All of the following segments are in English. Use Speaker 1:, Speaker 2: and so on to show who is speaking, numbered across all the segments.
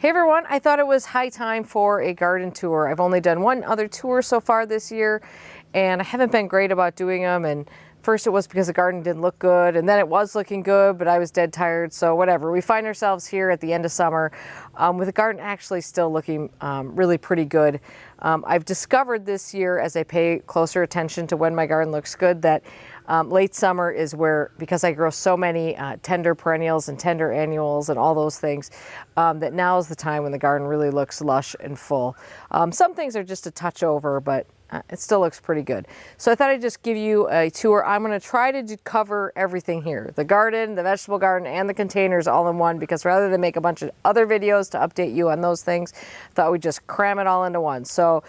Speaker 1: Hey everyone, I thought it was high time for a garden tour. I've only done one other tour so far this year, and I haven't been great about doing them. And first it was because the garden didn't look good, and then it was looking good, but I was dead tired, so whatever. We find ourselves here at the end of summer with the garden actually still looking really pretty good. I've discovered this year, as I pay closer attention to when my garden looks good, that late summer is where, because I grow so many tender perennials and tender annuals and all those things, that now is the time when the garden really looks lush and full. Some things are just a touch over, but it still looks pretty good. So I thought I'd just give you a tour. I'm going to try to cover everything here. The garden, the vegetable garden, and the containers all in one, because rather than make a bunch of other videos to update you on those things, I thought we'd just cram it all into one. So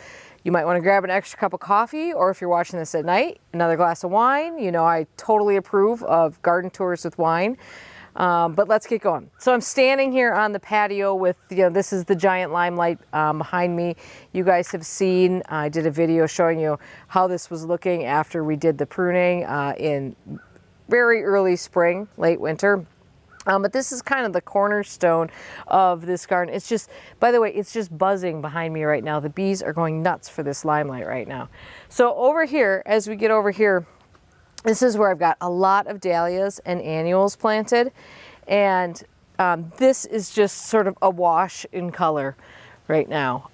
Speaker 1: you might want to grab an extra cup of coffee, or if you're watching this at night, another glass of wine. You know, I totally approve of garden tours with wine. But let's get going. So I'm standing here on the patio with, this is the giant limelight behind me. You guys have seen, I did a video showing you how this was looking after we did the pruning in very early spring, late winter. But this is kind of the cornerstone of this garden. It's just, by the way, it's just buzzing behind me right now. The bees are going nuts for this limelight right now. So over here, as we get over here, this is where I've got a lot of dahlias and annuals planted. And this is just sort of a wash in color right now.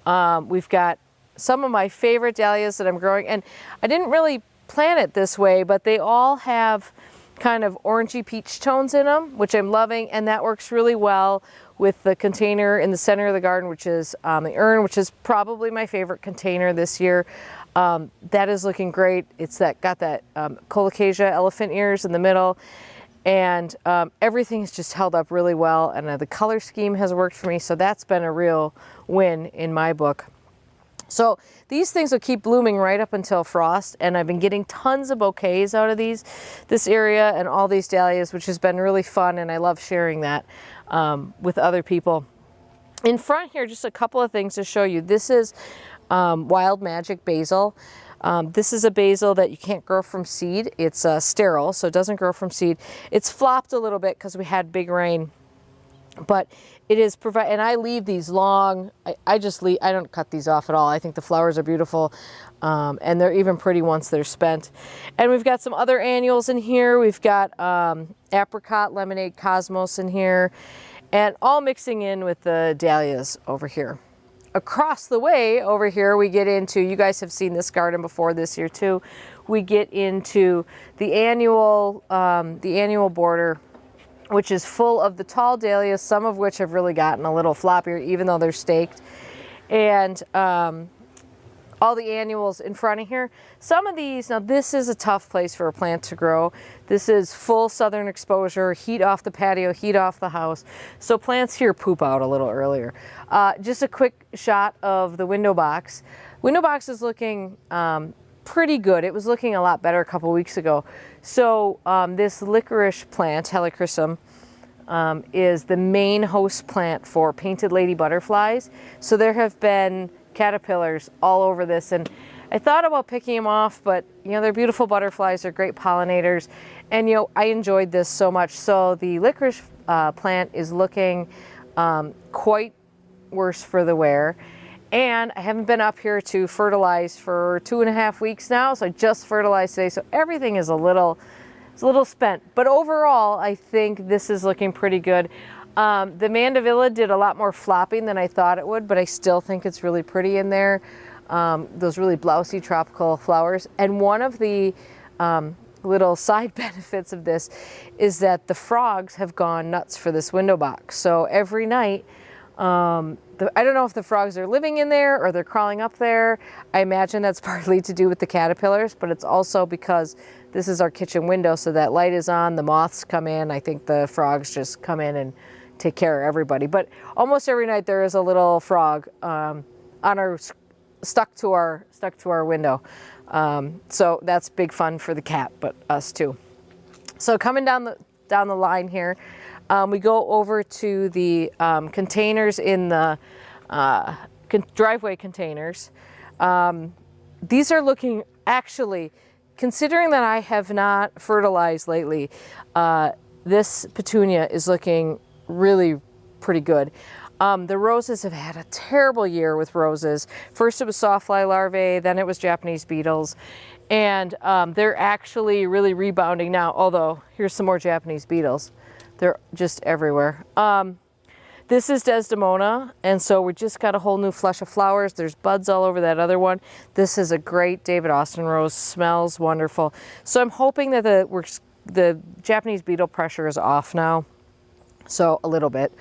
Speaker 1: We've got some of my favorite dahlias that I'm growing, and I didn't really plant it this way, but they all have kind of orangey peach tones in them, which I'm loving, and that works really well with the container in the center of the garden, which is the urn, which is probably my favorite container this year. That is looking great. It's got that Colocasia elephant ears in the middle, and everything's just held up really well, and the color scheme has worked for me, so that's been a real win in my book. So these things will keep blooming right up until frost, and I've been getting tons of bouquets out of this area and all these dahlias, which has been really fun, and I love sharing that with other people. In front here, just a couple of things to show you. This is Wild Magic Basil. This is a basil that you can't grow from seed. It's sterile, so it doesn't grow from seed. It's flopped a little bit because we had big rain, but it is and I leave these long. I don't cut these off at all. I think the flowers are beautiful, and they're even pretty once they're spent. And we've got some other annuals in here. We've got Apricot Lemonade Cosmos in here, and all mixing in with the dahlias over here. Across the way over here, we get into, you guys have seen this garden before this year too, we get into the annual border, which is full of the tall dahlias, some of which have really gotten a little floppier, even though they're staked. And all the annuals in front of here. Some of these, now this is a tough place for a plant to grow. This is full southern exposure, heat off the patio, heat off the house. So plants here poop out a little earlier. Just a quick shot of the window box. Window box is looking pretty good. It was looking a lot better a couple weeks ago. So this licorice plant, Helichrysum, is the main host plant for painted lady butterflies. So there have been caterpillars all over this, and I thought about picking them off, but they're beautiful butterflies, they're great pollinators, and I enjoyed this so much. So the licorice plant is looking quite worse for the wear, and I haven't been up here to fertilize for 2.5 weeks now, so I just fertilized today, so everything is a little spent, but overall I think this is looking pretty good. The Mandevilla did a lot more flopping than I thought it would, but I still think it's really pretty in there. Those really blousy tropical flowers. And one of the little side benefits of this is that the frogs have gone nuts for this window box. So every night, I don't know if the frogs are living in there or they're crawling up there. I imagine that's partly to do with the caterpillars, but it's also because this is our kitchen window, so that light is on, the moths come in. I think the frogs just come in and take care of everybody. But almost every night there is a little frog stuck to our window. So that's big fun for the cat, but us too. So coming down the line here, we go over to the containers in the driveway containers. These are looking, actually, considering that I have not fertilized lately, this petunia is looking really pretty good. The roses have had a terrible year with roses. First it was sawfly larvae, then it was Japanese beetles. And they're actually really rebounding now, although here's some more Japanese beetles. They're just everywhere. This is Desdemona, and so we just got a whole new flush of flowers. There's buds all over that other one. This is a great David Austin rose, smells wonderful. So I'm hoping that the Japanese beetle pressure is off now, so a little bit.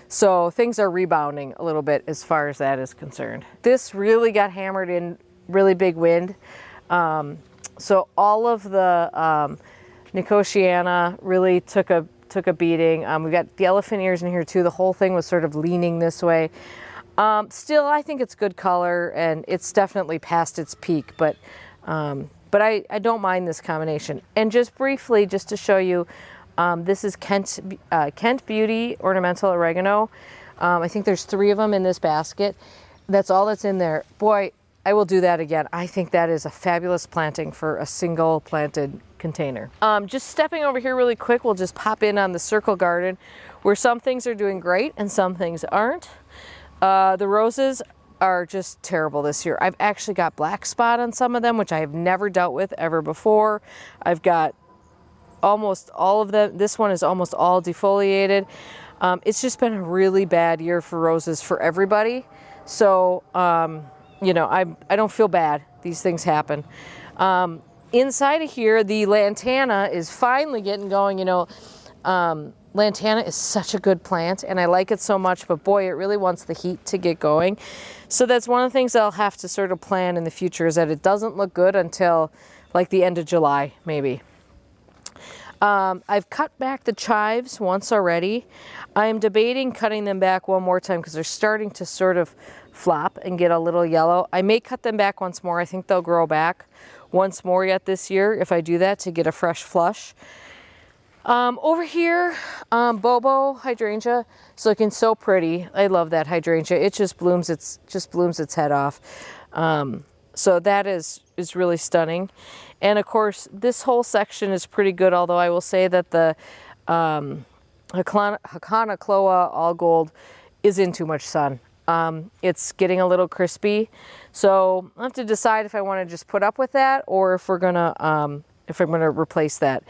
Speaker 1: So things are rebounding a little bit as far as that is concerned. This really got hammered in really big wind. So all of the Nicotiana really took a beating. We got the elephant ears in here too. The whole thing was sort of leaning this way. Still, I think it's good color and it's definitely past its peak, but I don't mind this combination. And just briefly, just to show you, this is Kent Beauty Ornamental Oregano. I think there's 3 of them in this basket. That's all that's in there. Boy, I will do that again. I think that is a fabulous planting for a single planted container. Just stepping over here really quick, we'll just pop in on the circle garden where some things are doing great and some things aren't. The roses are just terrible this year. I've actually got black spot on some of them, which I have never dealt with ever before. I've got almost all of them. This one is almost all defoliated. It's just been a really bad year for roses for everybody. So, you know, I don't feel bad. These things happen. Inside of here, the lantana is finally getting going. You know, lantana is such a good plant and I like it so much, but boy, it really wants the heat to get going. So that's one of the things I'll have to sort of plan in the future, is that it doesn't look good until like the end of July, maybe. I've cut back the chives once already. I am debating cutting them back one more time because they're starting to sort of flop and get a little yellow. I may cut them back once more. I think they'll grow back once more yet this year if I do that to get a fresh flush. Over here, Bobo Hydrangea is looking so pretty. I love that hydrangea. It just blooms its head off. So that is really stunning. And of course, this whole section is pretty good, although I will say that the Hakana Cloa All Gold is in too much sun. It's getting a little crispy. So I'll have to decide if I want to just put up with that or if we're gonna replace that.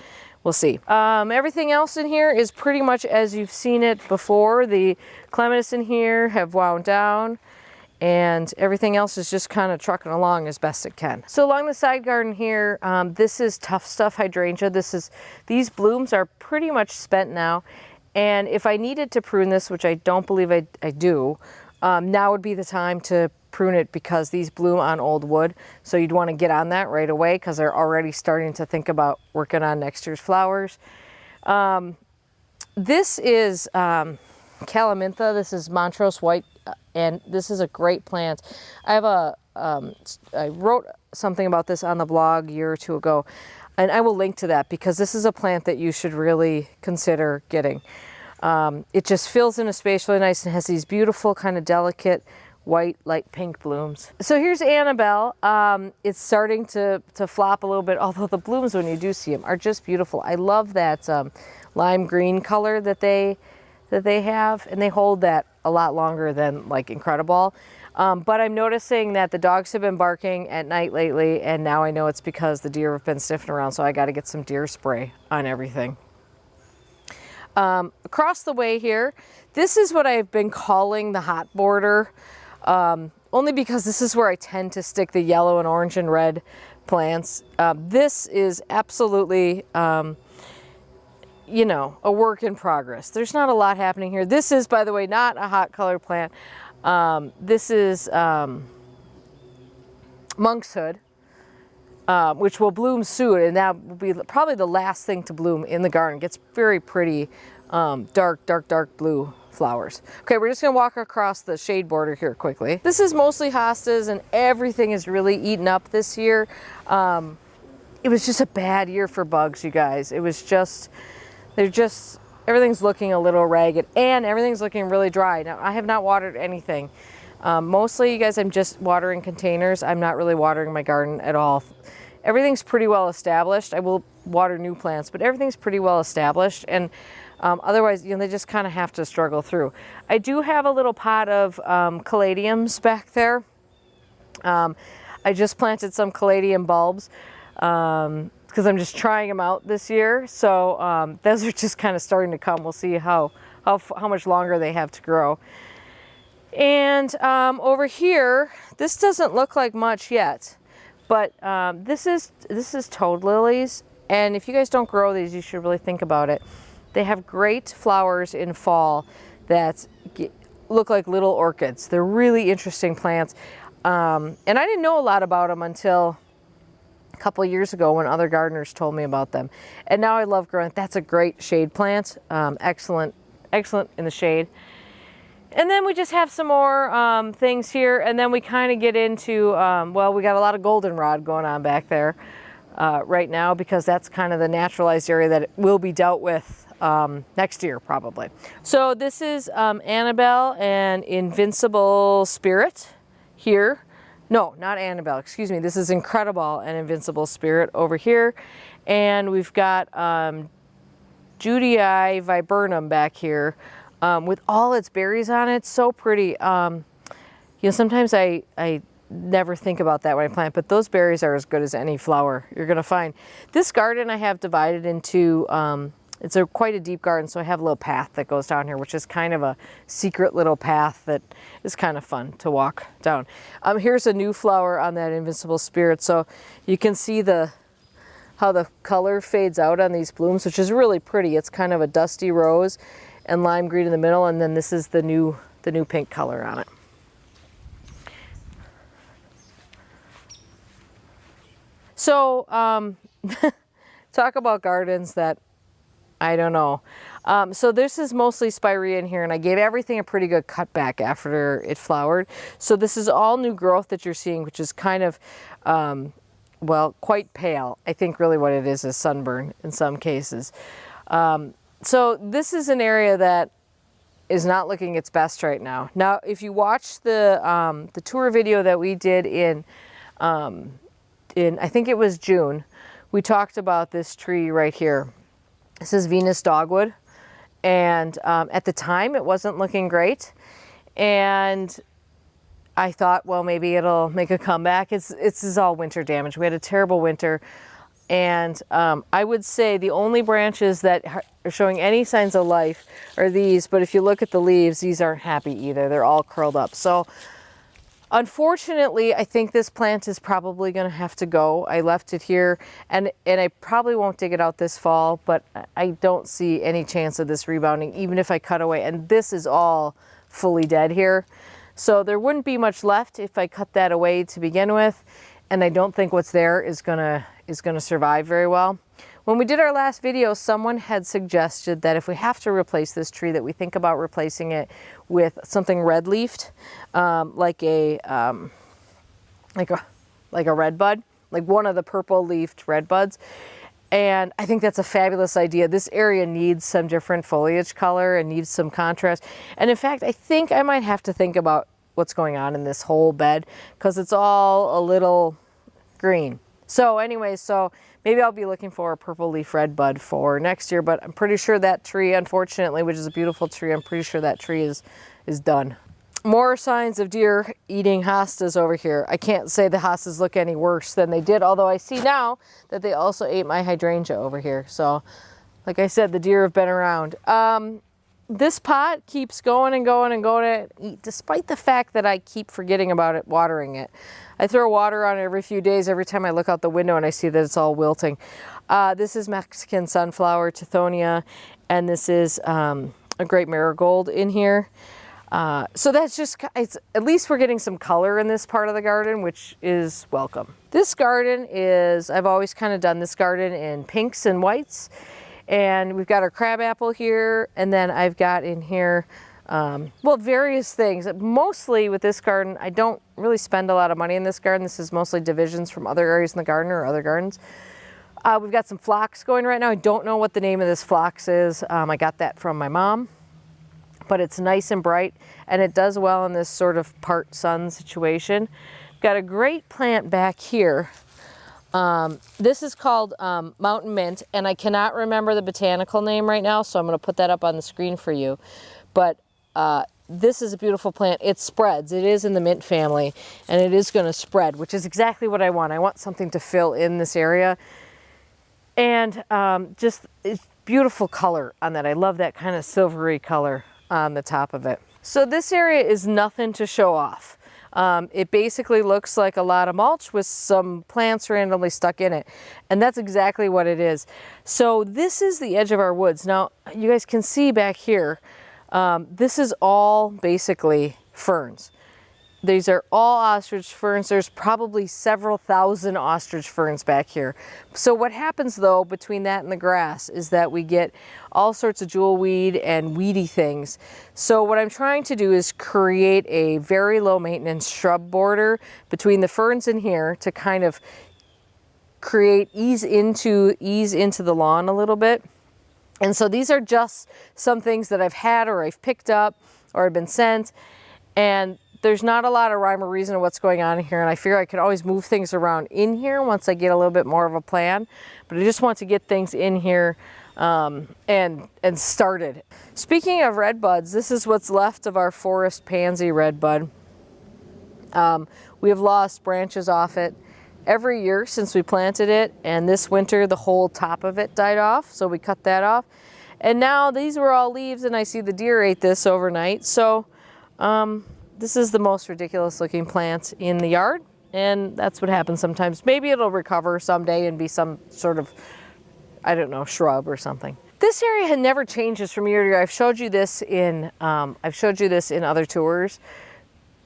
Speaker 1: We'll see. Everything else in here is pretty much as you've seen it before. The clematis in here have wound down and everything else is just kind of trucking along as best it can. So along the side garden here, this is Tough Stuff Hydrangea. These blooms are pretty much spent now. And if I needed to prune this, which I don't believe I do, now would be the time to prune it because these bloom on old wood. So you'd want to get on that right away because they're already starting to think about working on next year's flowers. This is Calamintha. This is Montrose White, and this is a great plant. I have I wrote something about this on the blog a year or two ago, and I will link to that because this is a plant that you should really consider getting. It just fills in a space really nice and has these beautiful kind of delicate white, light pink blooms. So here's Annabelle. It's starting to flop a little bit, although the blooms when you do see them are just beautiful. I love that lime green color that they have, and they hold that a lot longer than like Incredible. But I'm noticing that the dogs have been barking at night lately, and now I know it's because the deer have been sniffing around, so I got to get some deer spray on everything. Across the way here, this is what I've been calling the hot border, only because this is where I tend to stick the yellow and orange and red plants. This is absolutely, you know, a work in progress. There's not a lot happening here. This is, by the way, not a hot color plant. This is Monkshood, which will bloom soon, and that will be probably the last thing to bloom in the garden. It gets very pretty dark blue flowers. Okay, we're just gonna walk across the shade border here quickly. This is mostly hostas, and everything is really eaten up this year. It was just a bad year for bugs, you guys. It was just, everything's looking a little ragged, and everything's looking really dry. Now, I have not watered anything. Mostly, you guys, I'm just watering containers. I'm not really watering my garden at all. Everything's pretty well established. I will water new plants, but everything's pretty well established. And Otherwise, they just kind of have to struggle through. I do have a little pot of Caladiums back there. I just planted some Caladium bulbs because I'm just trying them out this year. So those are just kind of starting to come. We'll see how much longer they have to grow. And over here, this doesn't look like much yet, but this is toad lilies. And if you guys don't grow these, you should really think about it. They have great flowers in fall that look like little orchids. They're really interesting plants. And I didn't know a lot about them until a couple years ago when other gardeners told me about them. And now I love growing. That's a great shade plant. Excellent in the shade. And then we just have some more things here, and then we kind of get into, well, we got a lot of goldenrod going on back there right now because that's kind of the naturalized area that will be dealt with next year probably. So this is Annabelle and Invincible Spirit here. No, not Annabelle, excuse me. This is Incredible and Invincible Spirit over here. And we've got Judii viburnum back here. With all its berries on it, so pretty. Sometimes I never think about that when I plant, but those berries are as good as any flower you're gonna find. This garden I have divided into, it's quite a deep garden, so I have a little path that goes down here, which is kind of a secret little path that is kind of fun to walk down. Here's a new flower on that Invincible Spirit, so you can see how the color fades out on these blooms, which is really pretty. It's kind of a dusty rose and lime green in the middle, and then this is the new pink color on it. So talk about gardens that I don't know. So this is mostly spirea in here, and I gave everything a pretty good cutback after it flowered. So this is all new growth that you're seeing, which is kind of well, quite pale. I think really what it is sunburn in some cases. So this is an area that is not looking its best right now. Now, if you watch the tour video that we did in I think it was June, we talked about this tree right here. This is Venus Dogwood, and at the time it wasn't looking great, and I thought, well, maybe it'll make a comeback. It's all winter damage. We had a terrible winter. And I would say the only branches that are showing any signs of life are these, but if you look at the leaves, these aren't happy either. They're all curled up. So unfortunately, I think this plant is probably going to have to go. I left it here, and I probably won't dig it out this fall, but I don't see any chance of this rebounding, even if I cut away. And this is all fully dead here. So there wouldn't be much left if I cut that away to begin with. And I don't think what's there is gonna survive very well. When we did our last video, someone had suggested that if we have to replace this tree, that we think about replacing it with something red-leafed, like a redbud, like one of the purple-leafed redbuds. And I think that's a fabulous idea. This area needs some different foliage color and needs some contrast. And in fact, I think I might have to think about what's going on in this whole bed because it's all a little green. So anyway, so maybe I'll be looking for a purple leaf redbud for next year, but I'm pretty sure that tree, unfortunately, which is a beautiful tree, I'm pretty sure that tree is done. More signs of deer eating hostas over here. I can't say the hostas look any worse than they did, although I see now that they also ate my hydrangea over here. So like I said, the deer have been around. This pot keeps going and going and going, despite the fact that I keep forgetting about it, watering it. I throw water on it every few days, every time I look out the window and I see that it's all wilting. This is Mexican sunflower, Tithonia, and this is a great marigold in here. So that's just, at least we're getting some color in this part of the garden, which is welcome. This garden is, I've always kind of done this garden in pinks and whites. And we've got our crabapple here, and then I've got in here, well, various things. Mostly with this garden, I don't really spend a lot of money in this garden. This is mostly divisions from other areas in the garden or other gardens. We've got some phlox going right now. I don't know what the name of this phlox is. I got that from my mom, but it's nice and bright, and it does well in this sort of part sun situation. Got a great plant back here. This is called Mountain Mint, and I cannot remember the botanical name right now, so I'm going to put that up on the screen for you. But this is a beautiful plant. It spreads. It is in the mint family, and it is going to spread, which is exactly what I want. I want something to fill in this area. And just it's beautiful color on that. I love that kind of silvery color on the top of it. So this area is nothing to show off. It basically looks like a lot of mulch with some plants randomly stuck in it. And that's exactly what it is. So this is the edge of our woods. Now, you guys can see back here, this is all basically ferns. These are all ostrich ferns. There's probably several thousand ostrich ferns back here. So what happens though between that and the grass is that we get all sorts of jewelweed and weedy things. So what I'm trying to do is create a very low maintenance shrub border between the ferns in here to kind of create ease into the lawn a little bit. And so these are just some things that I've had or I've picked up or have been sent, and there's not a lot of rhyme or reason of what's going on here, and I figure I could always move things around in here once I get a little bit more of a plan. But I just want to get things in here and started. Speaking of red buds, this is what's left of our forest pansy red bud. We have lost branches off it every year since we planted it, and this winter the whole top of it died off, so we cut that off. And now these were all leaves, and I see the deer ate this overnight. So this is the most ridiculous looking plant in the yard, and that's what happens sometimes. Maybe it'll recover someday and be some sort of, I don't know, shrub or something. This area never changes from year to year. I've showed you this in other tours.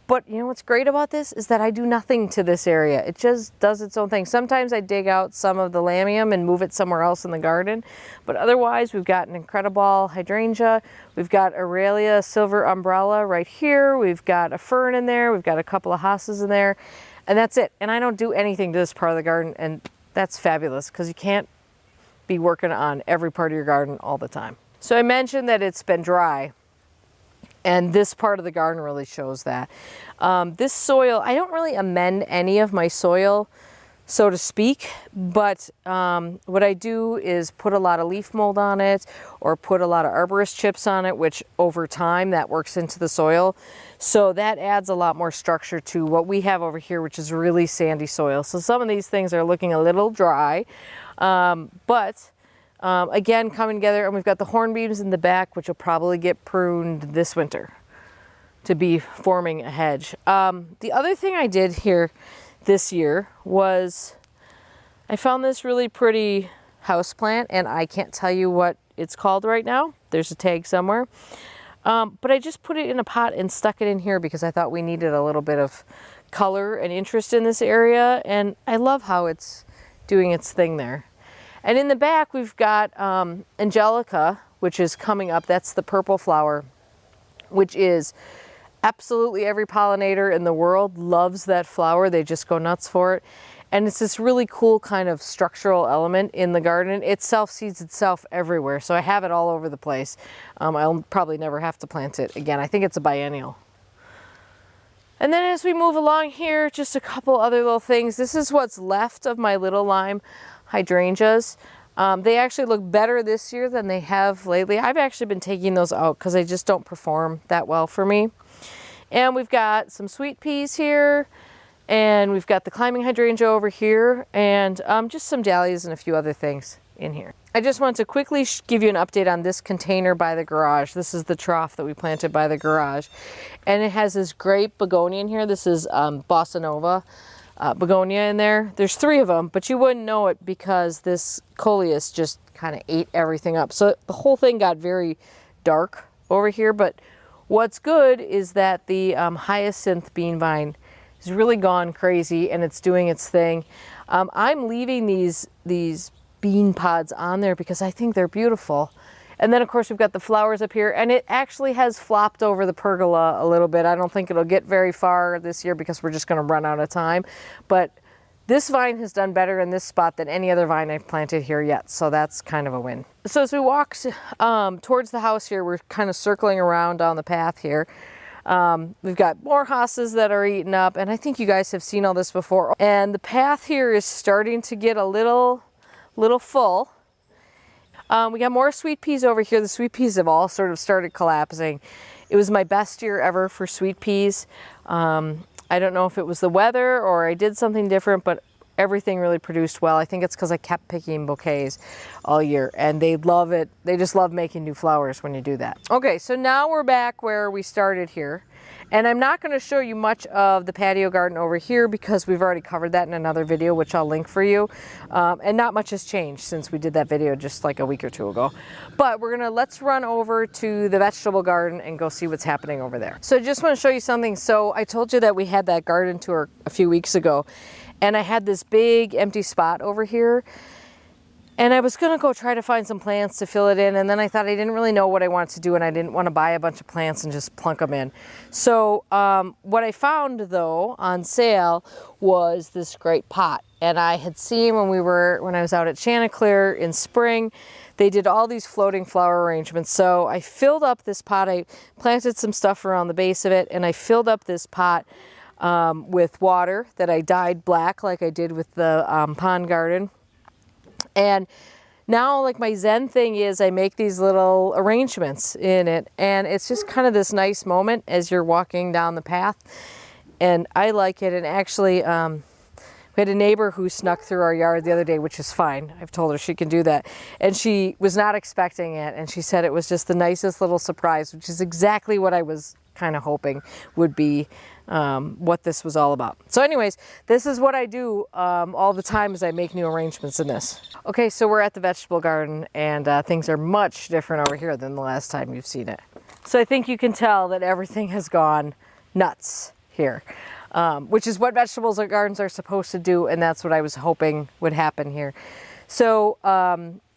Speaker 1: But you know what's great about this is that I do nothing to this area. It just does its own thing. Sometimes I dig out some of the lamium and move it somewhere else in the garden. But otherwise, we've got an incredible hydrangea. We've got Aurelia silver umbrella right here. We've got a fern in there. We've got a couple of hostas in there. And that's it. And I don't do anything to this part of the garden. And that's fabulous because you can't be working on every part of your garden all the time. So I mentioned that it's been dry. And this part of the garden really shows that. This soil, I don't really amend any of my soil, so to speak, but what I do is put a lot of leaf mold on it or put a lot of arborist chips on it, which over time that works into the soil. So that adds a lot more structure to what we have over here, which is really sandy soil. So some of these things are looking a little dry, but again, coming together, and we've got the hornbeams in the back, which will probably get pruned this winter to be forming a hedge. The other thing I did here this year was I found this really pretty houseplant, and I can't tell you what it's called right now. There's a tag somewhere. But I just put it in a pot and stuck it in here because I thought we needed a little bit of color and interest in this area, and I love how it's doing its thing there. And in the back, we've got Angelica, which is coming up. That's the purple flower, which is absolutely every pollinator in the world loves that flower. They just go nuts for it. And it's this really cool kind of structural element in the garden. It self-seeds itself everywhere, so I have it all over the place. I'll probably never have to plant it again. I think it's a biennial. And then as we move along here, just a couple other little things. This is what's left of my little lime hydrangeas. They actually look better this year than they have lately. I've actually been taking those out because they just don't perform that well for me. And we've got some sweet peas here, and we've got the climbing hydrangea over here, and just some dahlias and a few other things in here. I just want to quickly give you an update on this container by the garage. This is the trough that we planted by the garage, and it has this great begonia in here. This is Bossa Nova begonia in there. There's 3 of them, but you wouldn't know it because this coleus just kind of ate everything up. So the whole thing got very dark over here, but what's good is that the hyacinth bean vine has really gone crazy and it's doing its thing. I'm leaving these bean pods on there because I think they're beautiful. And then of course we've got the flowers up here, and it actually has flopped over the pergola a little bit. I don't think it'll get very far this year because we're just going to run out of time. But this vine has done better in this spot than any other vine I've planted here yet. So that's kind of a win. So as we walk towards the house here, we're kind of circling around down the path here. We've got more hostas that are eaten up, and I think you guys have seen all this before. And the path here is starting to get a little full. We got more sweet peas over here. The sweet peas have all sort of started collapsing. It was my best year ever for sweet peas. I don't know if it was the weather or I did something different, but everything really produced well. I think it's because I kept picking bouquets all year, and they love it. They just love making new flowers when you do that. Okay, so now we're back where we started here. And I'm not going to show you much of the patio garden over here because we've already covered that in another video, which I'll link for you. And not much has changed since we did that video just like a week or two ago. But let's run over to the vegetable garden and go see what's happening over there. So I just want to show you something. So I told you that we had that garden tour a few weeks ago, and I had this big empty spot over here. And I was going to go try to find some plants to fill it in, and then I thought I didn't really know what I wanted to do, and I didn't want to buy a bunch of plants and just plunk them in. So what I found, though, on sale was this great pot. And I had seen when I was out at Chanticleer in spring, they did all these floating flower arrangements. So I filled up this pot. I planted some stuff around the base of it, and I filled up this pot with water that I dyed black like I did with the pond garden. And now, like, my Zen thing is I make these little arrangements in it, and it's just kind of this nice moment as you're walking down the path, and I like it. And actually, we had a neighbor who snuck through our yard the other day, which is fine. I've told her she can do that, and she was not expecting it, and she said it was just the nicest little surprise, which is exactly what I was kind of hoping would be what this was all about. So anyways, this is what I do all the time as I make new arrangements in this. Okay, so we're at the vegetable garden, and things are much different over here than the last time you've seen it. So I think you can tell that everything has gone nuts here, which is what vegetables gardens are supposed to do, and that's what I was hoping would happen here. So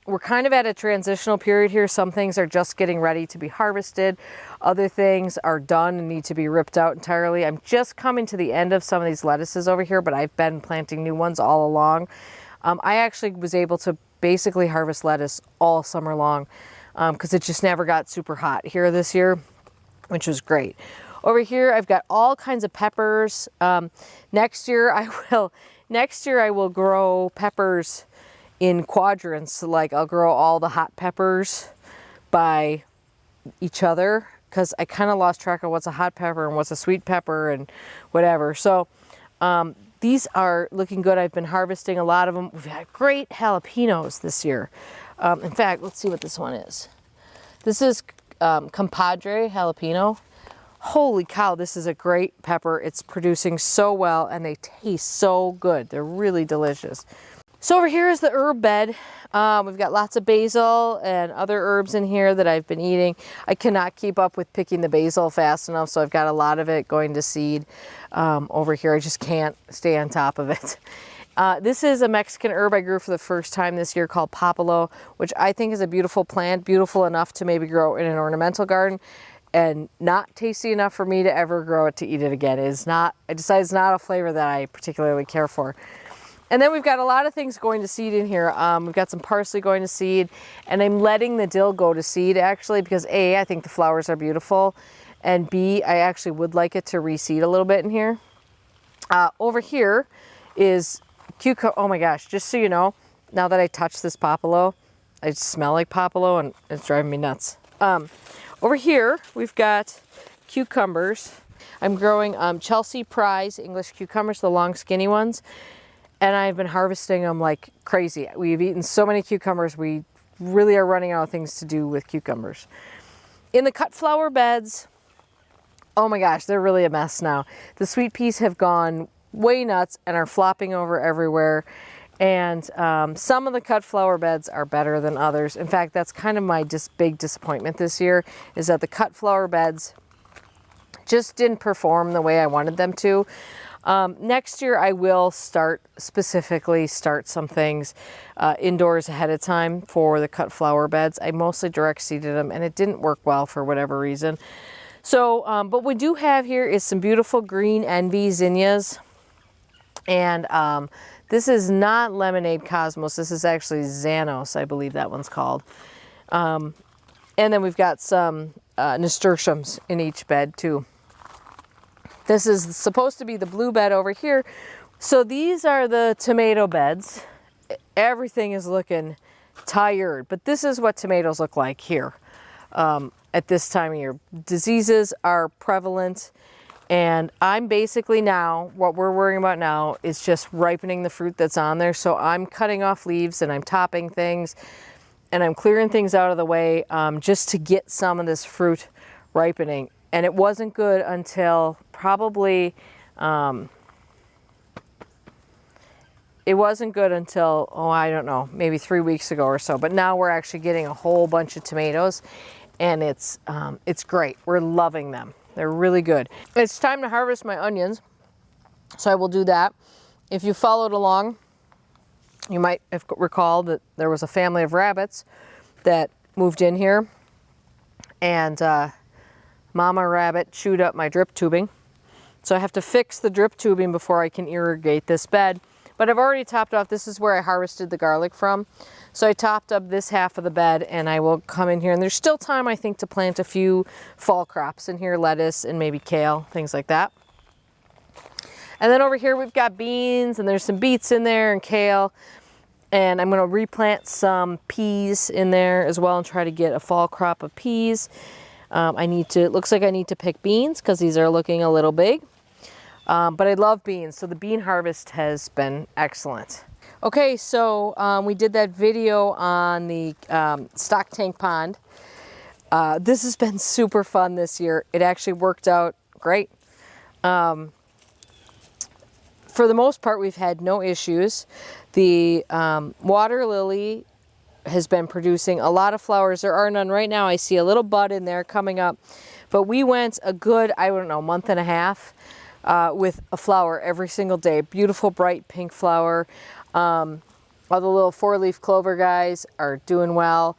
Speaker 1: we're kind of at a transitional period here. Some things are just getting ready to be harvested. Other things are done and need to be ripped out entirely. I'm just coming to the end of some of these lettuces over here, but I've been planting new ones all along. I actually was able to basically harvest lettuce all summer long because it just never got super hot here this year, which was great. Over here, I've got all kinds of peppers. Next year I will grow peppers in quadrants. So, like, I'll grow all the hot peppers by each other because I kind of lost track of what's a hot pepper and what's a sweet pepper and whatever. So these are looking good. I've been harvesting a lot of them. We've had great jalapenos this year. In fact, let's see what this one is. This is compadre jalapeno. Holy cow, this is a great pepper. It's producing so well, and they taste so good. They're really delicious. So over here is the herb bed. We've got lots of basil and other herbs in here that I've been eating. I cannot keep up with picking the basil fast enough, so I've got a lot of it going to seed over here. I just can't stay on top of it. This is a Mexican herb I grew for the first time this year called Popolo, which I think is a beautiful plant, beautiful enough to maybe grow in an ornamental garden, and not tasty enough for me to ever grow it to eat it again. I decided it's not a flavor that I particularly care for. And then we've got a lot of things going to seed in here. We've got some parsley going to seed, and I'm letting the dill go to seed actually because A, I think the flowers are beautiful, and B, I actually would like it to reseed a little bit in here. Over here is cucumber. Oh my gosh, just so you know, now that I touch this Popolo, I just smell like Popolo and it's driving me nuts. Over here, we've got cucumbers. I'm growing Chelsea Prize English cucumbers, the long skinny ones. And I've been harvesting them like crazy. We've eaten so many cucumbers, we really are running out of things to do with cucumbers. In the cut flower beds, oh my gosh, they're really a mess now. The sweet peas have gone way nuts and are flopping over everywhere. And some of the cut flower beds are better than others. In fact, that's kind of my big disappointment this year, is that the cut flower beds just didn't perform the way I wanted them to. Next year I will specifically start some things indoors ahead of time for the cut flower beds. I mostly direct seeded them and it didn't work well for whatever reason. So, but what we do have here is some beautiful green envy zinnias. And this is not Lemonade Cosmos. This is actually Xanos, I believe that one's called. And then we've got some nasturtiums in each bed too. This is supposed to be the blue bed over here. So these are the tomato beds. Everything is looking tired, but this is what tomatoes look like here at this time of year. Diseases are prevalent, and I'm basically now, what we're worrying about now is just ripening the fruit that's on there. So I'm cutting off leaves and I'm topping things and I'm clearing things out of the way just to get some of this fruit ripening. And it wasn't good until probably, it wasn't good until, oh, I don't know, maybe 3 weeks ago or so. But now we're actually getting a whole bunch of tomatoes, and it's great. We're loving them. They're really good. It's time to harvest my onions, so I will do that. If you followed along, you might have recalled that there was a family of rabbits that moved in here, and Mama Rabbit chewed up my drip tubing. So I have to fix the drip tubing before I can irrigate this bed. But I've already topped off. This is where I harvested the garlic from. So I topped up this half of the bed, and I will come in here. And there's still time, I think, to plant a few fall crops in here, lettuce and maybe kale, things like that. And then over here we've got beans, and there's some beets in there and kale. And I'm going to replant some peas in there as well and try to get a fall crop of peas. It looks like I need to pick beans because these are looking a little big. But I love beans, so the bean harvest has been excellent. Okay, so we did that video on the stock tank pond. This has been super fun this year. It actually worked out great. For the most part, we've had no issues. The water lily has been producing a lot of flowers. There are none right now. I see a little bud in there coming up. But we went a good, I don't know, month and a half with a flower every single day. Beautiful, bright pink flower. All the little 4-leaf clover guys are doing well.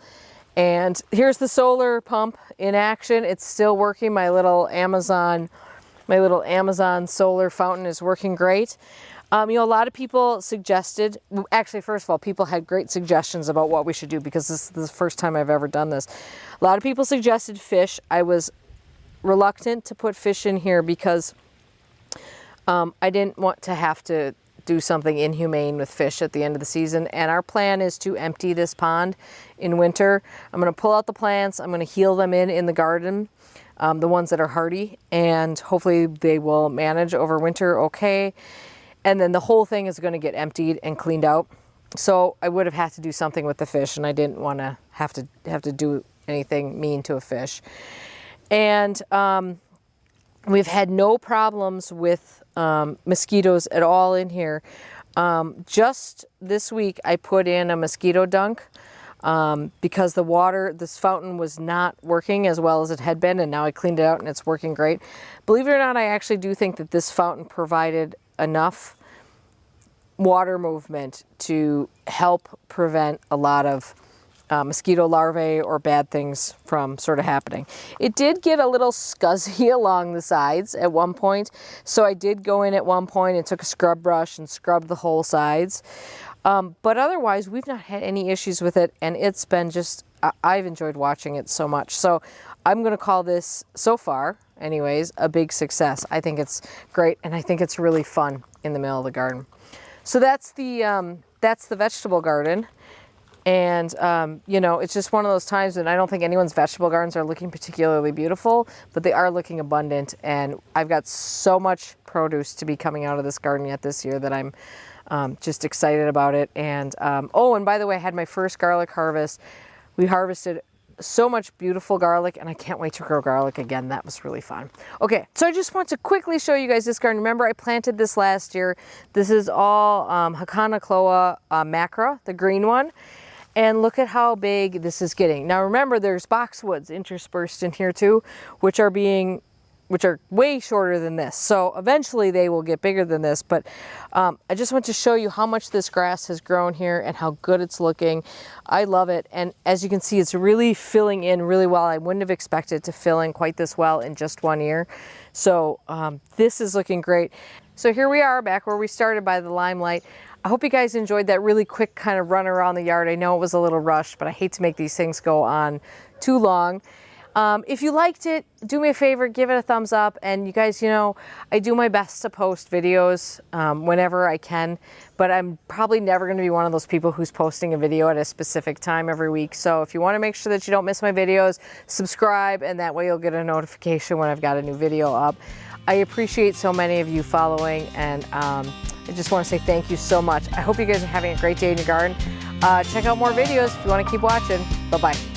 Speaker 1: And here's the solar pump in action. It's still working. My little Amazon solar fountain is working great. A lot of people suggested, actually, first of all, people had great suggestions about what we should do because this is the first time I've ever done this. A lot of people suggested fish. I was reluctant to put fish in here because I didn't want to have to do something inhumane with fish at the end of the season. And our plan is to empty this pond in winter. I'm going to pull out the plants. I'm going to heal them in the garden, the ones that are hardy, and hopefully they will manage over winter okay. And then the whole thing is going to get emptied and cleaned out. So I would have had to do something with the fish, and I didn't want to have to do anything mean to a fish. And we've had no problems with mosquitoes at all in here. Just this week I put in a mosquito dunk because this fountain was not working as well as it had been, and now I cleaned it out and it's working great. Believe it or not, I actually do think that this fountain provided enough water movement to help prevent a lot of mosquito larvae or bad things from sort of happening. It did get a little scuzzy along the sides at one point, so I did go in at one point and took a scrub brush and scrubbed the whole sides. But otherwise, we've not had any issues with it, and it's been just, I've enjoyed watching it so much. So I'm going to call this, so far anyways, a big success. I think it's great, and I think it's really fun in the middle of the garden. So that's the vegetable garden. And, it's just one of those times that I don't think anyone's vegetable gardens are looking particularly beautiful, but they are looking abundant. And I've got so much produce to be coming out of this garden yet this year that I'm just excited about it. And, and by the way, I had my first garlic harvest. We harvested so much beautiful garlic, and I can't wait to grow garlic again. That was really fun. Okay, so I just want to quickly show you guys this garden. Remember, I planted this last year. This is all Hakanakloa macra, the green one. And look at how big this is getting. Now remember, there's boxwoods interspersed in here too, which are way shorter than this. So eventually they will get bigger than this, but I just want to show you how much this grass has grown here and how good it's looking. I love it. And as you can see, it's really filling in really well. I wouldn't have expected it to fill in quite this well in just 1 year. So this is looking great. So here we are back where we started by the limelight. I hope you guys enjoyed that really quick kind of run around the yard. I know it was a little rushed, but I hate to make these things go on too long. If you liked it, do me a favor, give it a thumbs up. And you guys, you know, I do my best to post videos whenever I can, but I'm probably never going to be one of those people who's posting a video at a specific time every week. So if you want to make sure that you don't miss my videos, subscribe, and that way you'll get a notification when I've got a new video up. I appreciate so many of you following, and I just want to say thank you so much. I hope you guys are having a great day in your garden. Check out more videos if you want to keep watching. Bye-bye.